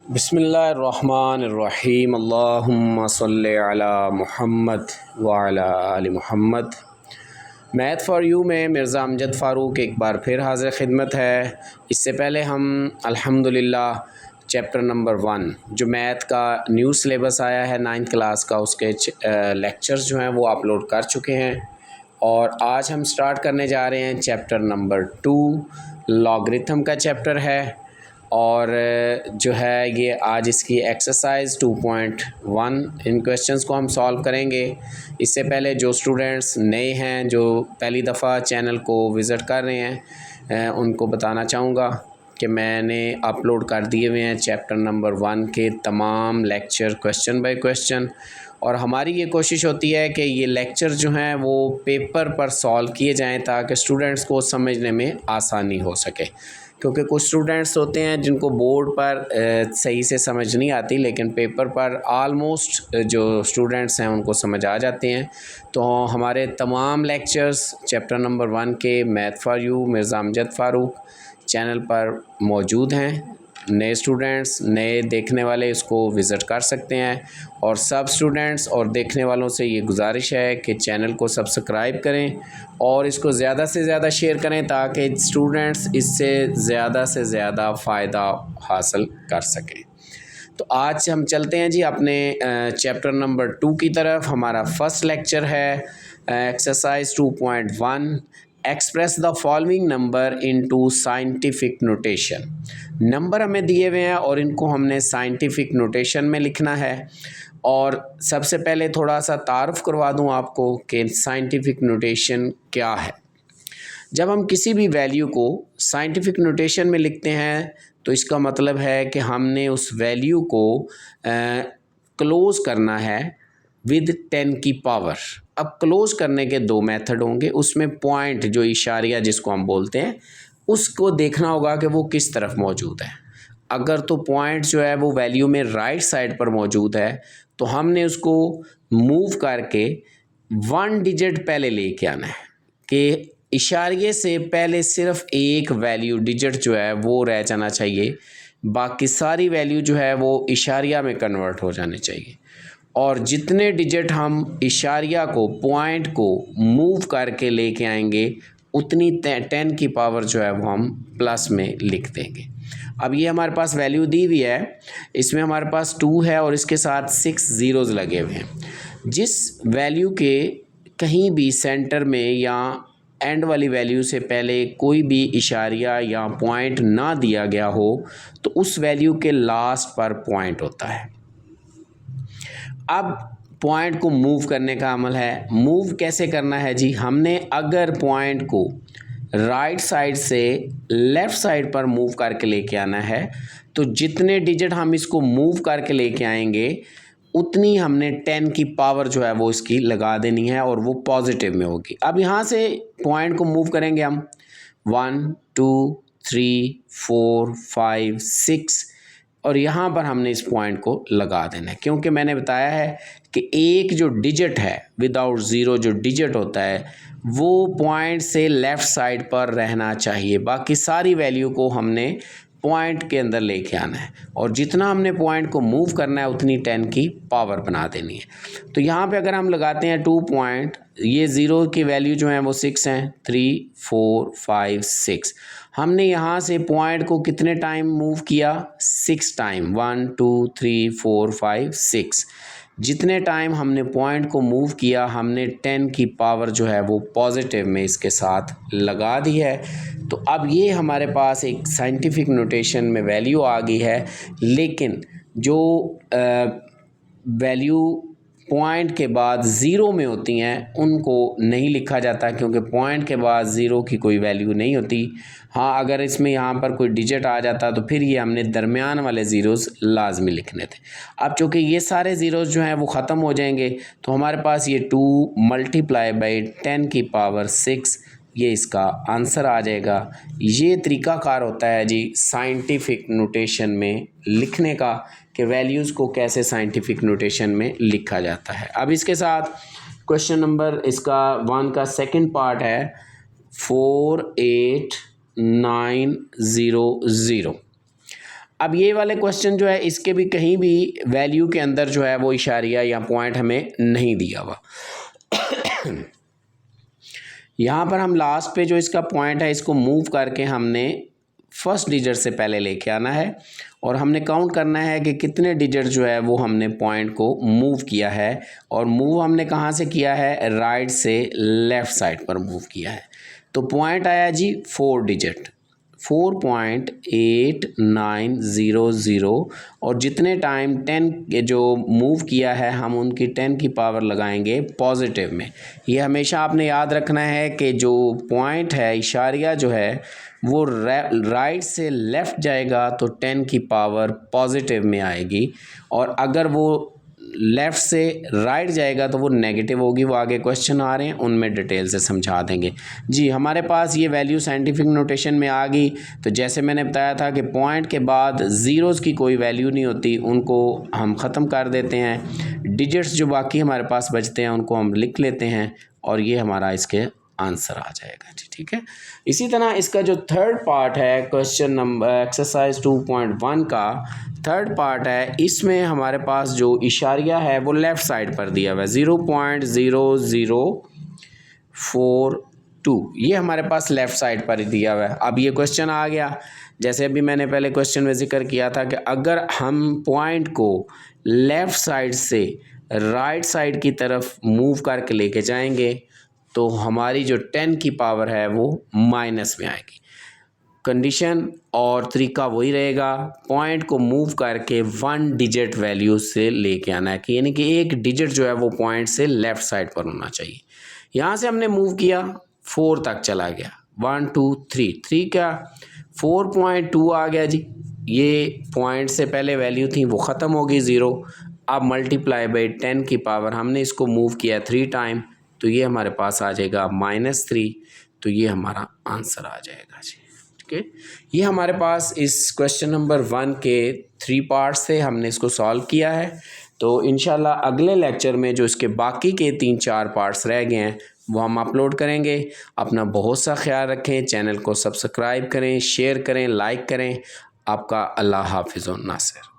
बिस्मिल्लाहिर्रहमानिर्रहीम अल्लाहुम्मा सल्लि अला मुहम्मद व अला आलि मुहम्मद। मैथ फॉर यू में मिर्ज़ा अमजद फ़ारूक एक बार फिर हाज़िर ख़िदमत है। इससे पहले हम अल्हम्दुलिल्लाह चैप्टर नंबर 1 जो मैथ का न्यू सिलेबस आया है 9th क्लास का, उसके लेक्चर्स जो हैं वो अपलोड कर चुके हैं और आज हम स्टार्ट करने जा रहे हैं चैप्टर नंबर 2। लॉगरिथम का चैप्टर है और जो है ये आज इसकी एक्सरसाइज 2.1 इन क्वेश्चंस को हम सॉल्व करेंगे। इससे पहले जो स्टूडेंट्स नए हैं, जो पहली दफ़ा चैनल को विज़िट कर रहे हैं, उनको बताना चाहूँगा कि मैंने अपलोड कर दिए हुए हैं चैप्टर नंबर 1 के तमाम लेक्चर क्वेश्चन बाय क्वेश्चन। और हमारी ये कोशिश होती है कि ये लेक्चर जो हैं वो पेपर पर सॉल्व किए जाएं ताकि स्टूडेंट्स को समझने में आसानी हो सके, क्योंकि कुछ स्टूडेंट्स होते हैं जिनको बोर्ड पर सही से समझ नहीं आती, लेकिन पेपर पर आलमोस्ट जो स्टूडेंट्स हैं उनको समझ आ जाते हैं। तो हमारे तमाम लेक्चर्स चैप्टर नंबर 1 के math for you Mirza Amjad Farooq channel पर मौजूद हैं। नए स्टूडेंट्स, नए देखने वाले इसको विज़िट कर सकते हैं और सब स्टूडेंट्स और देखने वालों से ये गुजारिश है कि चैनल को सब्सक्राइब करें और इसको ज़्यादा से ज़्यादा शेयर करें ताकि स्टूडेंट्स इससे ज़्यादा फ़ायदा हासिल कर सकें। तो आज हम चलते हैं जी अपने चैप्टर नंबर 2 की तरफ। हमारा फर्स्ट लेक्चर है exercise 2.1 express the following number into scientific notation. Number हमें दिए हुए हैं और इनको हमने साइंटिफिक नोटेशन में लिखना है। और सबसे पहले थोड़ा सा तारुफ करवा दूं आपको कि साइंटिफिक नोटेशन क्या है। जब हम किसी भी वैल्यू को साइंटिफिक नोटेशन में लिखते हैं तो इसका मतलब है कि हमने उस वैल्यू को क्लोज़ करना है विद 10 की पावर। अब क्लोज़ करने के दो मेथड होंगे, उसमें पॉइंट जो इशारिया जिसको हम बोलते हैं उसको देखना होगा कि वो किस तरफ मौजूद है। अगर तो पॉइंट जो है वो वैल्यू में राइट साइड पर मौजूद है तो हमने उसको मूव करके 1 डिजिट पहले लेके आना है कि इशारे से पहले सिर्फ एक वैल्यू डिजिट जो है वो रह जाना चाहिए, बाकी सारी वैल्यू जो है वो इशारिया में कन्वर्ट हो जानी चाहिए। और जितने डिजिट हम इशारिया को पॉइंट को मूव करके लेके आएंगे उतनी 10 की पावर जो है वो हम प्लस में लिख देंगे। अब ये हमारे पास वैल्यू दी हुई है, इसमें हमारे पास 2 है और इसके साथ 6 ज़ीरोज़ लगे हुए हैं। जिस वैल्यू के कहीं भी सेंटर में या एंड वाली वैल्यू से पहले कोई भी इशारिया या पॉइंट ना दिया गया हो तो उस वैल्यू के लास्ट पर पॉइंट होता है। अब पॉइंट को मूव करने का अमल है। मूव कैसे करना है जी, हमने अगर पॉइंट को राइट साइड से लेफ़्ट साइड पर मूव करके लेके आना है तो जितने डिजिट हम इसको मूव करके लेके आएंगे उतनी हमने 10 की पावर जो है वो इसकी लगा देनी है और वो पॉजिटिव में होगी। अब यहाँ से पॉइंट को मूव करेंगे हम 1 2 3 4 5 6 और यहाँ पर हमने इस पॉइंट को लगा देना है, क्योंकि मैंने बताया है कि एक जो डिजिट है विदाउट ज़ीरो जो डिजिट होता है वो पॉइंट से लेफ़्ट साइड पर रहना चाहिए। बाकी सारी वैल्यू को हमने पॉइंट के अंदर लेके आना है और जितना हमने पॉइंट को मूव करना है उतनी 10 की पावर बना देनी है। तो यहाँ पे अगर हम लगाते हैं 2 पॉइंट, ये ज़ीरो की वैल्यू जो है वो 6 हैं, 3 4 5 6। हमने यहाँ से पॉइंट को कितने टाइम मूव किया, 6 टाइम, 1 2 3 4 5 6। जितने टाइम हमने पॉइंट को मूव किया हमने 10 की पावर जो है वो पॉजिटिव में इसके साथ लगा दी है। तो अब ये हमारे पास एक साइंटिफिक नोटेशन में वैल्यू आ गई है, लेकिन जो वैल्यू पॉइंट के बाद ज़ीरो में होती हैं उनको नहीं लिखा जाता, क्योंकि पॉइंट के बाद ज़ीरो की कोई वैल्यू नहीं होती। हाँ, अगर इसमें यहाँ पर कोई डिजिट आ जाता तो फिर ये हमने दरमियान वाले ज़ीरोज़ लाजमी लिखने थे। अब चूँकि ये सारे ज़ीरोज़ जो हैं वो ख़त्म हो जाएंगे तो हमारे पास ये 2 मल्टीप्लाई बाई 10 की पावर 6 ये इसका आंसर आ जाएगा। ये तरीक़ाकार होता है जी साइंटिफिक नोटेशन में लिखने का कि वैल्यूज़ को कैसे साइंटिफिक नोटेशन में लिखा जाता है। अब इसके साथ क्वेश्चन नंबर इसका 1 का सेकंड पार्ट है 48900। अब ये वाले क्वेश्चन जो है इसके भी कहीं भी वैल्यू के अंदर जो है वो इशारिया या पॉइंट हमें नहीं दिया हुआ। यहाँ पर हम लास्ट पे जो इसका पॉइंट है इसको मूव करके हमने फर्स्ट डिजिट से पहले लेके आना है और हमने काउंट करना है कि कितने डिजिट जो है वो हमने पॉइंट को मूव किया है, और मूव हमने कहाँ से किया है, राइट से लेफ़्ट साइड पर मूव किया है। तो पॉइंट आया जी 4 डिजिट 4.8900, और जितने टाइम 10 जो मूव किया है हम उनकी 10 की पावर लगाएंगे पॉजिटिव में। ये हमेशा आपने याद रखना है कि जो पॉइंट है, इशारिया जो है वो राइट से लेफ़्ट जाएगा तो 10 की पावर पॉजिटिव में आएगी, और अगर वो लेफ़्ट से राइट जाएगा तो वो नेगेटिव होगी। वो आगे क्वेश्चन आ रहे हैं उनमें डिटेल से समझा देंगे। जी हमारे पास ये वैल्यू साइंटिफिक नोटेशन में आ गई। तो जैसे मैंने बताया था कि पॉइंट के बाद ज़ीरोज़ की कोई वैल्यू नहीं होती, उनको हम ख़त्म कर देते हैं। डिजिट्स जो बाकी हमारे पास बचते हैं उनको हम लिख लेते हैं, और ये हमारा इसके आंसर आ जाएगा जी। ठीक है, इसी तरह इसका जो थर्ड पार्ट है क्वेश्चन नंबर एक्सरसाइज 2.1 का थर्ड पार्ट है, इसमें हमारे पास जो इशारिया है वो लेफ़्ट साइड पर दिया हुआ है 0.0042, ये हमारे पास लेफ़्ट साइड पर ही दिया हुआ है। अब ये क्वेश्चन आ गया, जैसे अभी मैंने पहले क्वेश्चन में जिक्र किया था कि अगर हम पॉइंट को लेफ़्ट साइड से राइट साइड की तरफ मूव करके लेके जाएंगे तो हमारी जो 10 की पावर है वो माइनस में आएगी। कंडीशन और तरीका वही रहेगा, पॉइंट को मूव करके 1 डिजिट वैल्यू से लेके आना है, कि यानी कि एक डिजिट जो है वो पॉइंट से लेफ़्ट साइड पर होना चाहिए। यहाँ से हमने मूव किया 4 तक चला गया, 1 2 3 क्या 4.2 आ गया जी। ये पॉइंट से पहले वैल्यू थी वो ख़त्म हो गई 0। अब मल्टीप्लाई बाई 10 की पावर हमने इसको मूव किया 3 टाइम, तो ये हमारे पास आ जाएगा -3। तो ये हमारा आंसर आ जाएगा जी। ठीक है, ये हमारे पास इस क्वेश्चन नंबर 1 के 3 पार्ट्स थे, हमने इसको सॉल्व किया है। तो इंशाल्लाह अगले लेक्चर में जो इसके बाकी के 3-4 पार्ट्स रह गए हैं वो हम अपलोड करेंगे। अपना बहुत सा ख्याल रखें, चैनल को सब्सक्राइब करें, शेयर करें, लाइक करें। आपका अल्लाह हाफिज़ व नासिर।